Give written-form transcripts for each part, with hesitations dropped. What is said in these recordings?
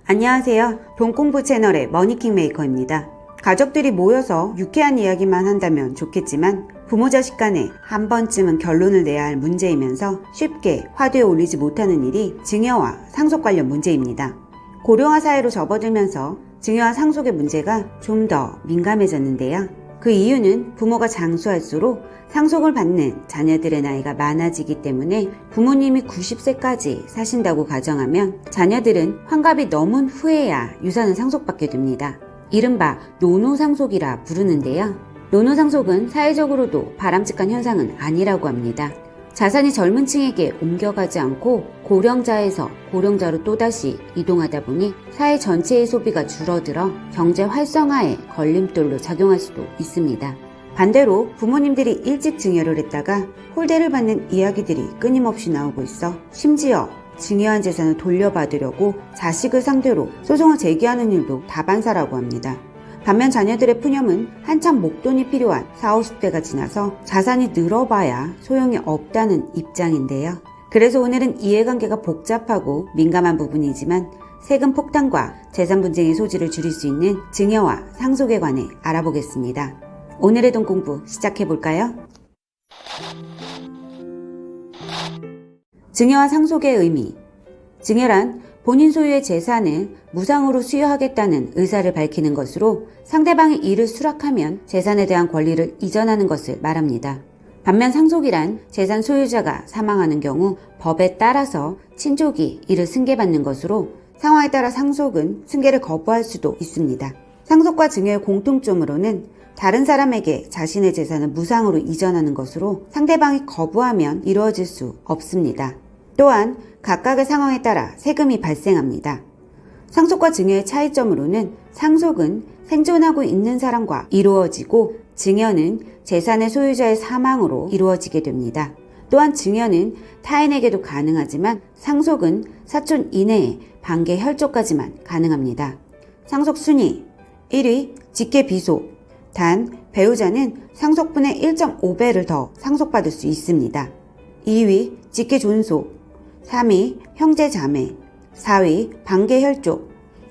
안녕하세요. 돈공부 채널의 머니킹 메이커입니다. 가족들이 모여서 유쾌한 이야기만 한다면 좋겠지만 부모 자식 간에 한 번쯤은 결론을 내야 할 문제이면서 쉽게 화두에 올리지 못하는 일이 증여와 상속 관련 문제입니다. 고령화 사회로 접어들면서 증여와 상속의 문제가 좀 더 민감해졌는데요. 그 이유는 부모가 장수할수록 상속을 받는 자녀들의 나이가 많아지기 때문에 부모님이 90세까지 사신다고 가정하면 자녀들은 환갑이 넘은 후에야 유산을 상속받게 됩니다. 이른바 노노상속이라 부르는데요. 노노상속은 사회적으로도 바람직한 현상은 아니라고 합니다. 자산이 젊은 층에게 옮겨가지 않고 고령자에서 고령자로 또다시 이동하다 보니 사회 전체의 소비가 줄어들어 경제 활성화에 걸림돌로 작용할 수도 있습니다. 반대로 부모님들이 일찍 증여를 했다가 홀대를 받는 이야기들이 끊임없이 나오고 있어 심지어 증여한 재산을 돌려받으려고 자식을 상대로 소송을 제기하는 일도 다반사라고 합니다. 반면 자녀들의 푸념은 한참 목돈이 필요한 40, 50대가 지나서 자산이 늘어봐야 소용이 없다는 입장인데요. 그래서 오늘은 이해관계가 복잡하고 민감한 부분이지만 세금 폭탄과 재산 분쟁의 소지를 줄일 수 있는 증여와 상속에 관해 알아보겠습니다. 오늘의 돈 공부 시작해볼까요? 증여와 상속의 의미. 증여란 본인 소유의 재산을 무상으로 수여하겠다는 의사를 밝히는 것으로 상대방이 이를 수락하면 재산에 대한 권리를 이전하는 것을 말합니다. 반면 상속이란 재산 소유자가 사망하는 경우 법에 따라서 친족이 이를 승계받는 것으로 상황에 따라 상속은 승계를 거부할 수도 있습니다. 상속과 증여의 공통점으로는 다른 사람에게 자신의 재산을 무상으로 이전하는 것으로 상대방이 거부하면 이루어질 수 없습니다. 또한 각각의 상황에 따라 세금이 발생합니다. 상속과 증여의 차이점으로는 상속은 생존하고 있는 사람과 이루어지고 증여는 재산의 소유자의 사망으로 이루어지게 됩니다. 또한 증여는 타인에게도 가능하지만 상속은 사촌 이내에 반개 혈족까지만 가능합니다. 상속 순위 1위 직계 비속. 단 배우자는 상속분의 1.5배를 더 상속받을 수 있습니다. 2위 직계 존속. 3위 형제 자매. 4위 반개 혈족.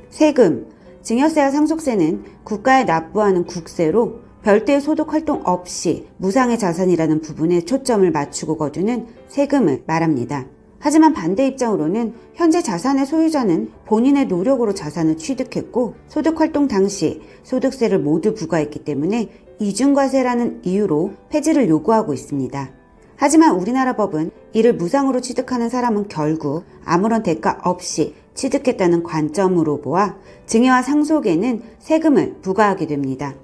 세금. 증여세와 상속세는 국가에 납부하는 국세로 별도의 소득 활동 없이 무상의 자산이라는 부분에 초점을 맞추고 거두는 세금을 말합니다. 하지만 반대 입장으로는 현재 자산의 소유자는 본인의 노력으로 자산을 취득했고 소득활동 당시 소득세를 모두 부과했기 때문에 이중과세라는 이유로 폐지를 요구하고 있습니다. 하지만 우리나라 법은 이를 무상으로 취득하는 사람은 결국 아무런 대가 없이 취득했다는 관점으로 보아 증여와 상속에는 세금을 부과하게 됩니다.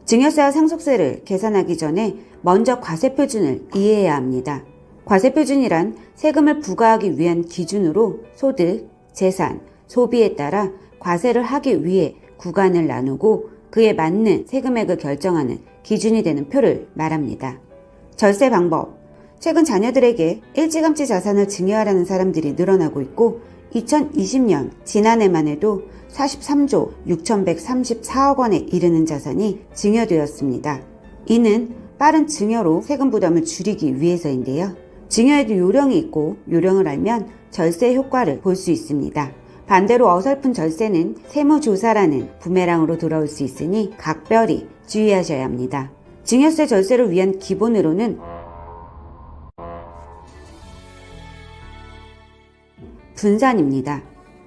증여세와 상속세를 계산하기 전에 먼저 과세표준을 이해해야 합니다. 과세표준이란 세금을 부과하기 위한 기준으로 소득, 재산, 소비에 따라 과세를 하기 위해 구간을 나누고 그에 맞는 세금액을 결정하는 기준이 되는 표를 말합니다. 절세 방법. 최근 자녀들에게 일찌감치 자산을 증여하라는 사람들이 늘어나고 있고 2020년 지난해만 해도 43조 6,134억 원에 이르는 자산이 증여되었습니다. 이는 빠른 증여로 세금 부담을 줄이기 위해서인데요. 증여에도 요령이 있고 요령을 알면 절세 효과를 볼 수 있습니다. 반대로 어설픈 절세는 세무조사라는 부메랑으로 돌아올 수 있으니 각별히 주의하셔야 합니다. 증여세 절세를 위한 기본으로는 분산입니다.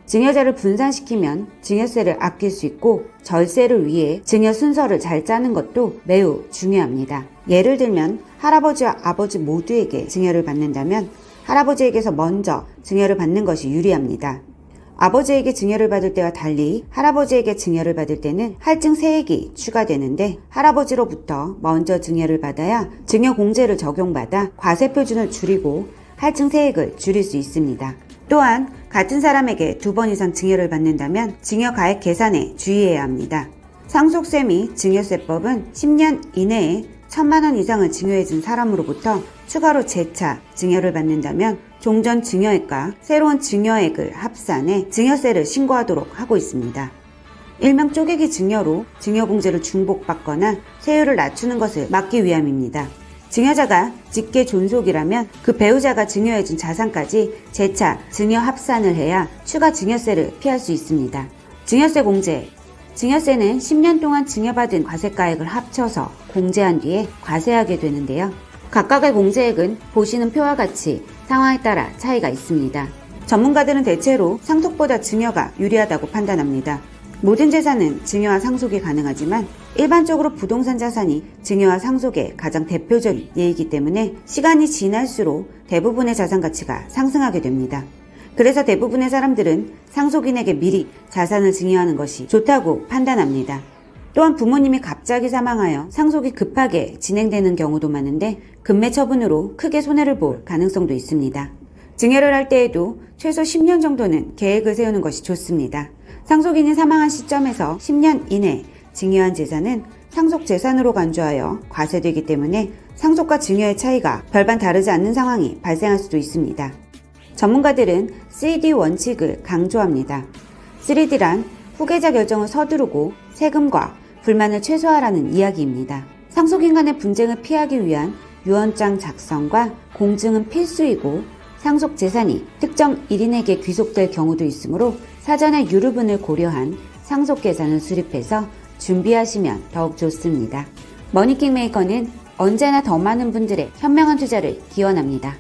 증여자를 분산시키면 증여세를 아낄 수 있고 절세를 위해 증여 순서를 잘 짜는 것도 매우 중요합니다. 예를 들면 할아버지와 아버지 모두에게 증여를 받는다면 할아버지에게서 먼저 증여를 받는 것이 유리합니다. 아버지에게 증여를 받을 때와 달리 할아버지에게 증여를 받을 때는 할증 세액이 추가되는데 할아버지로부터 먼저 증여를 받아야 증여 공제를 적용받아 과세표준을 줄이고 할증 세액을 줄일 수 있습니다. 또한 같은 사람에게 2번 이상 증여를 받는다면 증여 가액 계산에 주의해야 합니다. 상속세 및 증여세법은 10년 이내에 1,000만 원 이상을 증여해준 사람으로부터 추가로 재차 증여를 받는다면 종전 증여액과 새로운 증여액을 합산해 증여세를 신고하도록 하고 있습니다. 일명 쪼개기 증여로 증여공제를 중복받거나 세율을 낮추는 것을 막기 위함입니다. 증여자가 직계 존속이라면 그 배우자가 증여해준 자산까지 재차 증여 합산을 해야 추가 증여세를 피할 수 있습니다. 증여세 공제. 증여세는 10년 동안 증여받은 과세가액을 합쳐서 공제한 뒤에 과세하게 되는데요. 각각의 공제액은 보시는 표와 같이 상황에 따라 차이가 있습니다. 전문가들은 대체로 상속보다 증여가 유리하다고 판단합니다. 모든 재산은 증여와 상속이 가능하지만 일반적으로 부동산 자산이 증여와 상속의 가장 대표적인 예이기 때문에 시간이 지날수록 대부분의 자산 가치가 상승하게 됩니다. 그래서 대부분의 사람들은 상속인에게 미리 자산을 증여하는 것이 좋다고 판단합니다. 또한 부모님이 갑자기 사망하여 상속이 급하게 진행되는 경우도 많은데 급매 처분으로 크게 손해를 볼 가능성도 있습니다. 증여를 할 때에도 최소 10년 정도는 계획을 세우는 것이 좋습니다. 상속인이 사망한 시점에서 10년 이내 증여한 재산은 상속 재산으로 간주하여 과세되기 때문에 상속과 증여의 차이가 별반 다르지 않는 상황이 발생할 수도 있습니다. 전문가들은 3D 원칙을 강조합니다. 3D란 후계자 결정을 서두르고 세금과 불만을 최소화하라는 이야기입니다. 상속인 간의 분쟁을 피하기 위한 유언장 작성과 공증은 필수이고 상속 재산이 특정 1인에게 귀속될 경우도 있으므로 사전에 유류분을 고려한 상속 계산을 수립해서 준비하시면 더욱 좋습니다. 머니킹메이커는 언제나 더 많은 분들의 현명한 투자를 기원합니다.